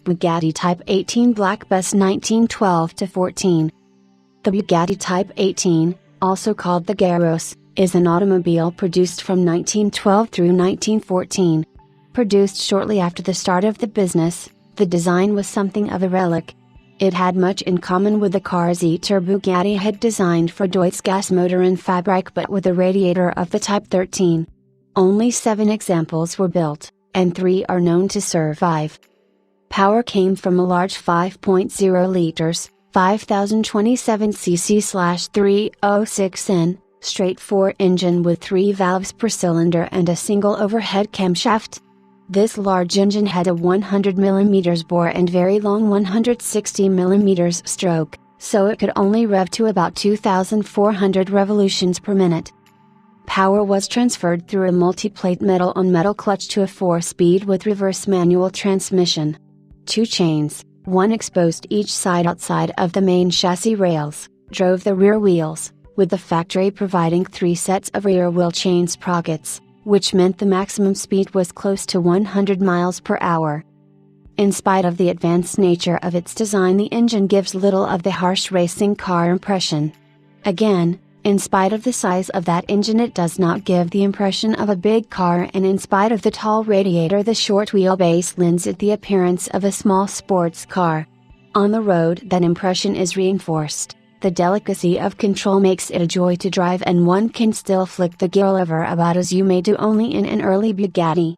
Bugatti Type 18 Black Bess 1912-14. The Bugatti Type 18, also called the Garros, is an automobile produced from 1912 through 1914. Produced shortly after the start of the business, the design was something of a relic. It had much in common with the cars Eater Bugatti had designed for Deutz gas motor and Fabric, but with a radiator of the Type 13. Only 7 examples were built, and 3 are known to survive. Power came from a large 5.0 liters, 5027 cc/306N, straight 4 engine with 3 valves per cylinder and a single overhead camshaft. This large engine had a 100 mm bore and very long 160 mm stroke, so it could only rev to about 2,400 revolutions per minute. Power was transferred through a multi-plate metal-on-metal clutch to a 4-speed with reverse manual transmission. 2 chains, one exposed each side outside of the main chassis rails, drove the rear wheels, with the factory providing 3 sets of rear wheel chain sprockets, which meant the maximum speed was close to 100 miles per hour. In spite of the advanced nature of its design, the engine gives little of the harsh racing car impression. Again, in spite of the size of that engine, it does not give the impression of a big car, and in spite of the tall radiator, the short wheelbase lends it the appearance of a small sports car. On the road, that impression is reinforced. The delicacy of control makes it a joy to drive, and one can still flick the gear lever about as you may do only in an early Bugatti.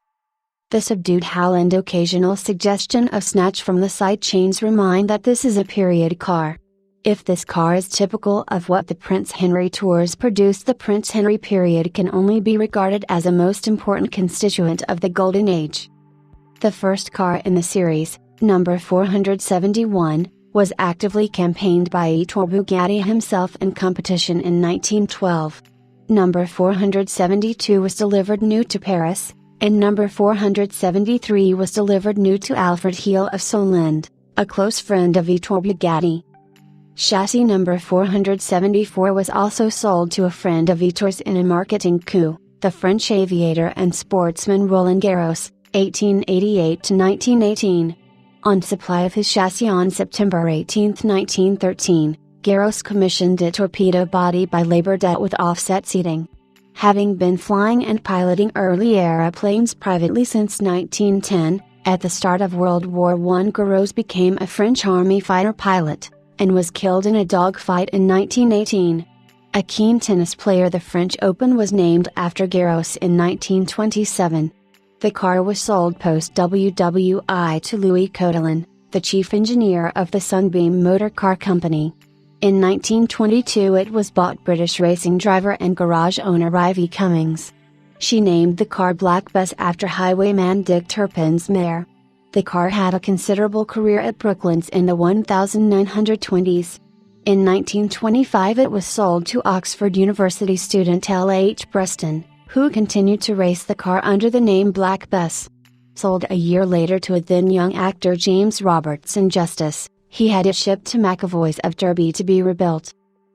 The subdued howl and occasional suggestion of snatch from the side chains remind that this is a period car. If this car is typical of what the Prince Henry tours produced, the Prince Henry period can only be regarded as a most important constituent of the Golden Age. The first car in the series, number 471, was actively campaigned by Ettore Bugatti himself in competition in 1912. Number 472 was delivered new to Paris, and number 473 was delivered new to Alfred Heel of Solent, a close friend of Ettore Bugatti. Chassis number 474 was also sold to a friend of Ettore's in a marketing coup, the French aviator and sportsman Roland Garros, 1888-1918. On supply of his chassis on September 18, 1913, Garros commissioned a torpedo body by Labor Day with offset seating. Having been flying and piloting early aeroplanes privately since 1910, at the start of World War I, Garros became a French Army fighter pilot, and was killed in a dogfight in 1918. A keen tennis player, the French Open was named after Garros in 1927. The car was sold post-WWI to Louis Codelin, the chief engineer of the Sunbeam Motor Car Company. In 1922 it was bought British racing driver and garage owner Ivy Cummings. She named the car Black Bess after highwayman Dick Turpin's mare. The car had a considerable career at Brooklands in the 1920s. In 1925 it was sold to Oxford University student L. H. Preston, who continued to race the car under the name Black Bess. Sold a year later to a then young actor James Robertson Justice, he had it shipped to McAvoy's of Derby to be rebuilt.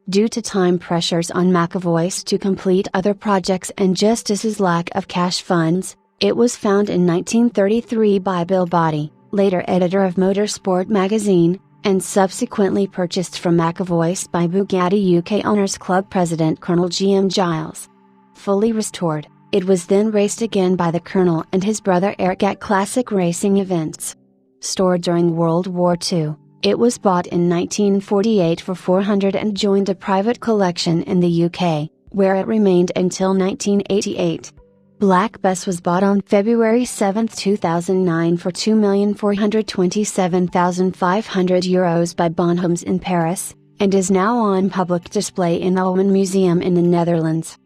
Due to time pressures on McAvoy's to complete other projects and Justice's lack of cash funds, it was found in 1933 by Bill Body, later editor of Motorsport magazine, and subsequently purchased from McAvoy's by Bugatti UK Owners Club president Colonel G. M. Giles. Fully restored, it was then raced again by the Colonel and his brother Eric at classic racing events. Stored during World War II, it was bought in 1948 for $400 and joined a private collection in the UK, where it remained until 1988. Black Bess was bought on February 7, 2009 for €2,427,500 by Bonhams in Paris, and is now on public display in the Ulmen Museum in the Netherlands.